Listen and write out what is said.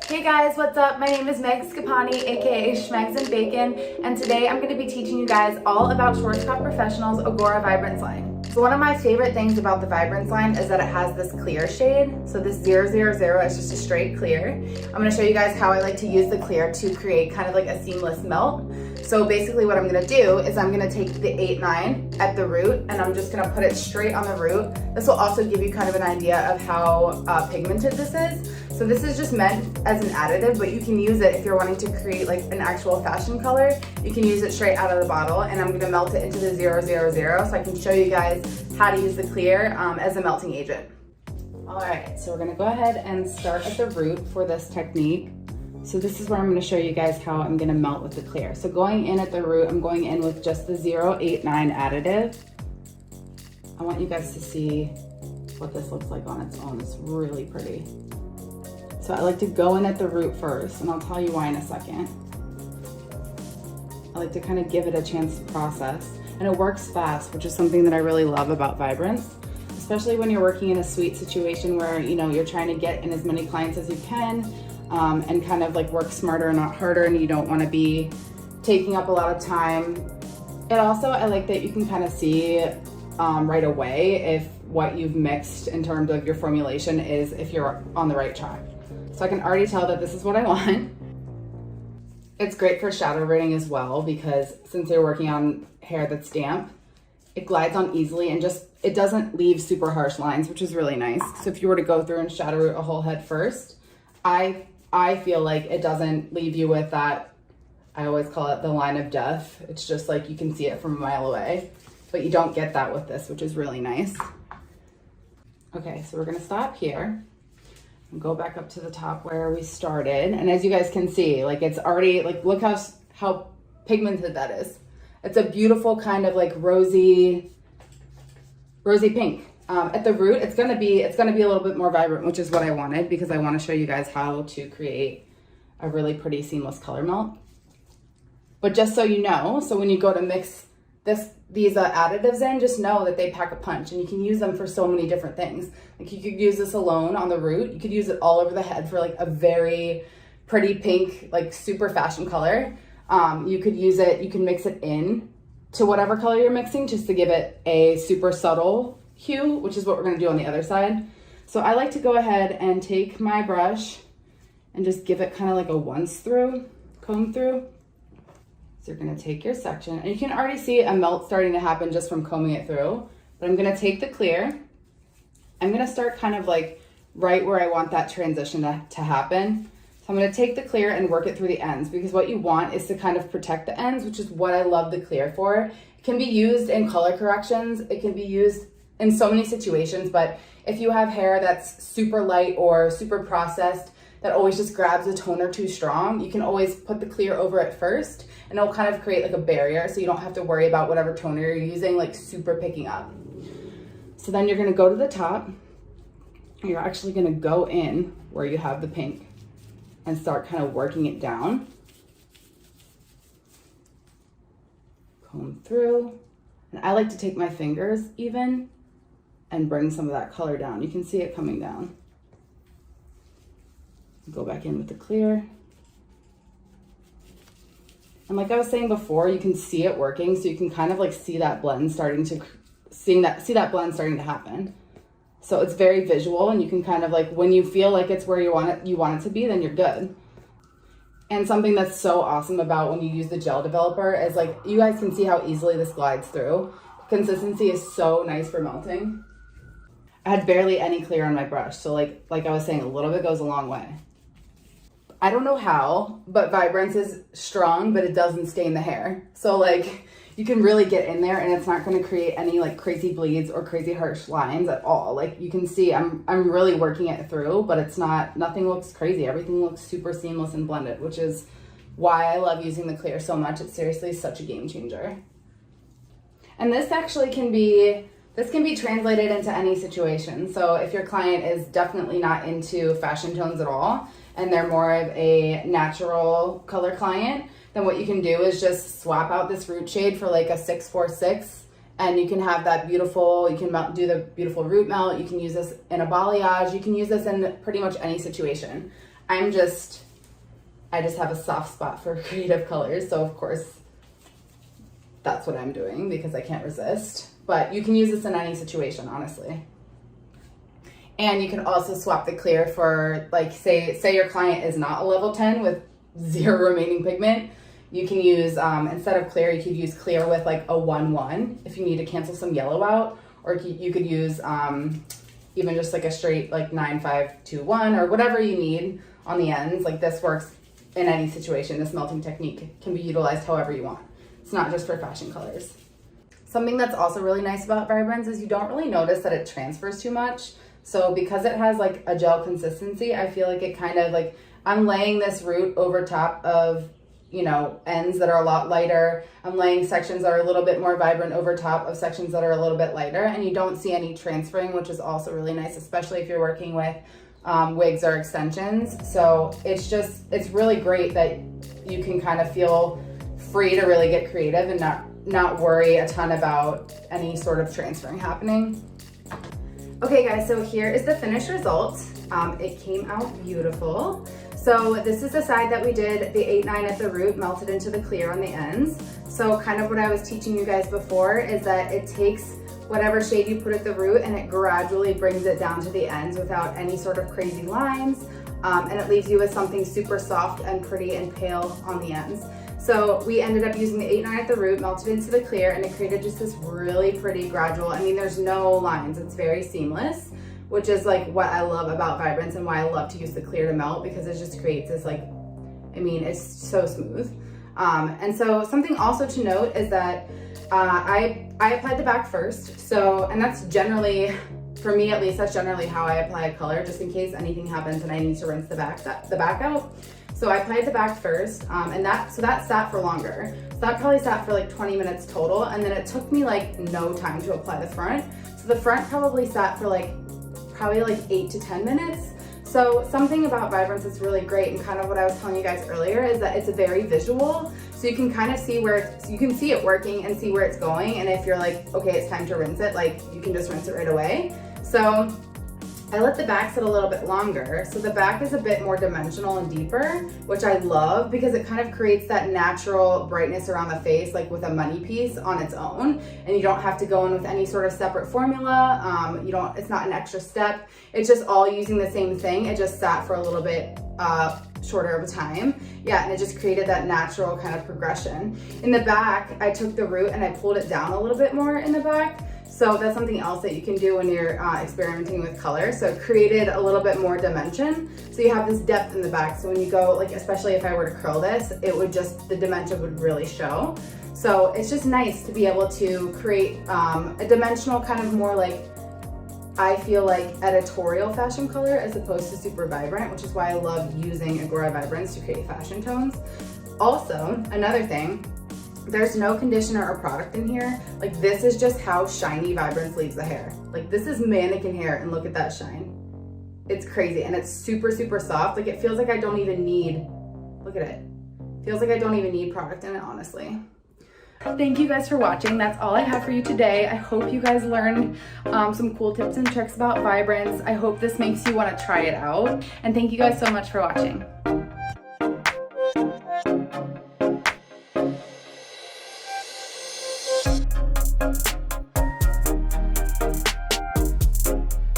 Hey guys, what's up? My name is Meg Schipani, aka Schmegs and Bacon, and today I'm going to be teaching you guys all about Schwarzkopf Professional's Agora Vibrance line. So one of my favorite things about the Vibrance line is that it has this clear shade. So this 000 is just a straight clear. I'm going to show you guys how I like to use the clear to create kind of like a seamless melt. So basically what I'm going to do is I'm going to take the 8-9 at the root and I'm just going to put it straight on the root. This will also give you kind of an idea of how pigmented this is. So this is just meant as an additive, but you can use it if you're wanting to create like an actual fashion color. You can use it straight out of the bottle, and I'm gonna melt it into the 000 so I can show you guys how to use the clear as a melting agent. All right, so we're gonna go ahead and start at the root for this technique. So this is where I'm gonna show you guys how I'm gonna melt with the clear. So going in at the root, I'm going in with just the 089 additive. I want you guys to see what this looks like on its own. It's really pretty. So I like to go in at the root first, and I'll tell you why in a second. I like to kind of give it a chance to process, and it works fast, which is something that I really love about Vibrance, especially when you're working in a suite situation where, you know, you're trying to get in as many clients as you can, and kind of like work smarter, not harder, and you don't want to be taking up a lot of time. And also, I like that you can kind of see right away if what you've mixed in terms of your formulation is if you're on the right track. So I can already tell that this is what I want. It's great for shadow writing as well, because since you're working on hair that's damp, it glides on easily and just, it doesn't leave super harsh lines, which is really nice. So if you were to go through and shadow root a whole head first, I feel like it doesn't leave you with that, I always call it the line of death. It's just like you can see it from a mile away, but you don't get that with this, which is really nice. Okay, so we're gonna stop here and go back up to the top where we started. And as you guys can see, like it's already, like look how pigmented that is. It's a beautiful kind of like rosy pink. At the root, it's gonna be a little bit more vibrant, which is what I wanted, because I wanna show you guys how to create a really pretty seamless color melt. But just so you know, so when you go to mix these additives in, just know that they pack a punch, and you can use them for so many different things. Like you could use this alone on the root. You could use it all over the head for like a very pretty pink, like super fashion color. You could use it, you can mix it in to whatever color you're mixing just to give it a super subtle hue, which is what we're gonna do on the other side. So I like to go ahead and take my brush and just give it kind of like a once through, comb through. So you're gonna take your section, and you can already see a melt starting to happen just from combing it through, but I'm gonna take the clear. I'm gonna start kind of like right where I want that transition to happen. So I'm gonna take the clear and work it through the ends, because what you want is to kind of protect the ends, which is what I love the clear for. It can be used in color corrections. It can be used in so many situations, but if you have hair that's super light or super processed, that always just grabs a toner too strong, you can always put the clear over it first, and it'll kind of create like a barrier, so you don't have to worry about whatever toner you're using like super picking up. So then you're gonna go to the top, and you're actually gonna go in where you have the pink and start kind of working it down. Comb through. And I like to take my fingers even and bring some of that color down. You can see it coming down. Go back in with the clear. And like I was saying before, you can see it working, so you can kind of like see that blend starting to happen. So it's very visual, and you can kind of like, when you feel like it's where you want it to be, then you're good. And something that's so awesome about when you use the gel developer is like, you guys can see how easily this glides through. Consistency is so nice for melting. I had barely any clear on my brush, so like I was saying, a little bit goes a long way. I don't know how, but Vibrance is strong, but it doesn't stain the hair. So like you can really get in there, and it's not going to create any like crazy bleeds or crazy harsh lines at all. Like you can see I'm really working it through, but it's nothing looks crazy. Everything looks super seamless and blended, which is why I love using the clear so much. It's seriously such a game changer. And this actually can be translated into any situation. So if your client is definitely not into fashion tones at all, and they're more of a natural color client, then what you can do is just swap out this root shade for like a 646, and you can have that beautiful, you can do the beautiful root melt. You can use this in a balayage. You can use this in pretty much any situation. I just have a soft spot for creative colors. So of course, that's what I'm doing because I can't resist. But you can use this in any situation, honestly. And you can also swap the clear for, like, say your client is not a level 10 with 0 remaining pigment. You can use, instead of clear, you could use clear with like a 1-1 if you need to cancel some yellow out, or you could use even just like a straight like 9-5-2-1 or whatever you need on the ends. Like this works in any situation. This melting technique can be utilized however you want. It's not just for fashion colors. Something that's also really nice about Vibrance is you don't really notice that it transfers too much. So because it has like a gel consistency, I feel like it kind of like, I'm laying this root over top of, you know, ends that are a lot lighter. I'm laying sections that are a little bit more vibrant over top of sections that are a little bit lighter, and you don't see any transferring, which is also really nice, especially if you're working with wigs or extensions. So it's really great that you can kind of feel free to really get creative and not worry a ton about any sort of transferring happening. Okay guys, so here is the finished result. It came out beautiful. So this is the side that we did the 8-9 at the root, melted into the clear on the ends. So kind of what I was teaching you guys before is that it takes whatever shade you put at the root and it gradually brings it down to the ends without any sort of crazy lines. And it leaves you with something super soft and pretty and pale on the ends. So we ended up using the 8-9 at the root, melted into the clear, and it created just this really pretty gradual, I mean, there's no lines, it's very seamless, which is like what I love about Vibrance and why I love to use the clear to melt, because it just creates this like, I mean, it's so smooth. And so something also to note is that I applied the back first. So, and that's generally, for me at least, that's generally how I apply a color, just in case anything happens and I need to rinse the back out. So I applied the back first, and that sat for longer. So that probably sat for like 20 minutes total, and then it took me like no time to apply the front. So the front probably sat for like, probably like 8 to 10 minutes. So something about Vibrance that's really great, and kind of what I was telling you guys earlier, is that it's a very visual. So you can kind of see where you can see it working and see where it's going. And if you're like, okay, it's time to rinse it, like you can just rinse it right away. So I let the back sit a little bit longer. So the back is a bit more dimensional and deeper, which I love because it kind of creates that natural brightness around the face, like with a money piece on its own. And you don't have to go in with any sort of separate formula. It's not an extra step. It's just all using the same thing. It just sat for a little bit shorter of a time. Yeah, and it just created that natural kind of progression. In the back, I took the root and I pulled it down a little bit more in the back. So that's something else that you can do when you're experimenting with color. So it created a little bit more dimension. So you have this depth in the back. So when you go, like, especially if I were to curl this, it would just, the dimension would really show. So it's just nice to be able to create a dimensional kind of more like, I feel like editorial fashion color as opposed to super vibrant, which is why I love using IGORA Vibrance to create fashion tones. Also, another thing, there's no conditioner or product in here. Like, this is just how shiny Vibrance leaves the hair. Like, this is mannequin hair, and look at that shine. It's crazy, and it's super, super soft. Like, it feels like I don't even need, look at it. Feels like I don't even need product in it, honestly. Thank you guys for watching. That's all I have for you today. I hope you guys learned some cool tips and tricks about Vibrance. I hope this makes you want to try it out. And thank you guys so much for watching.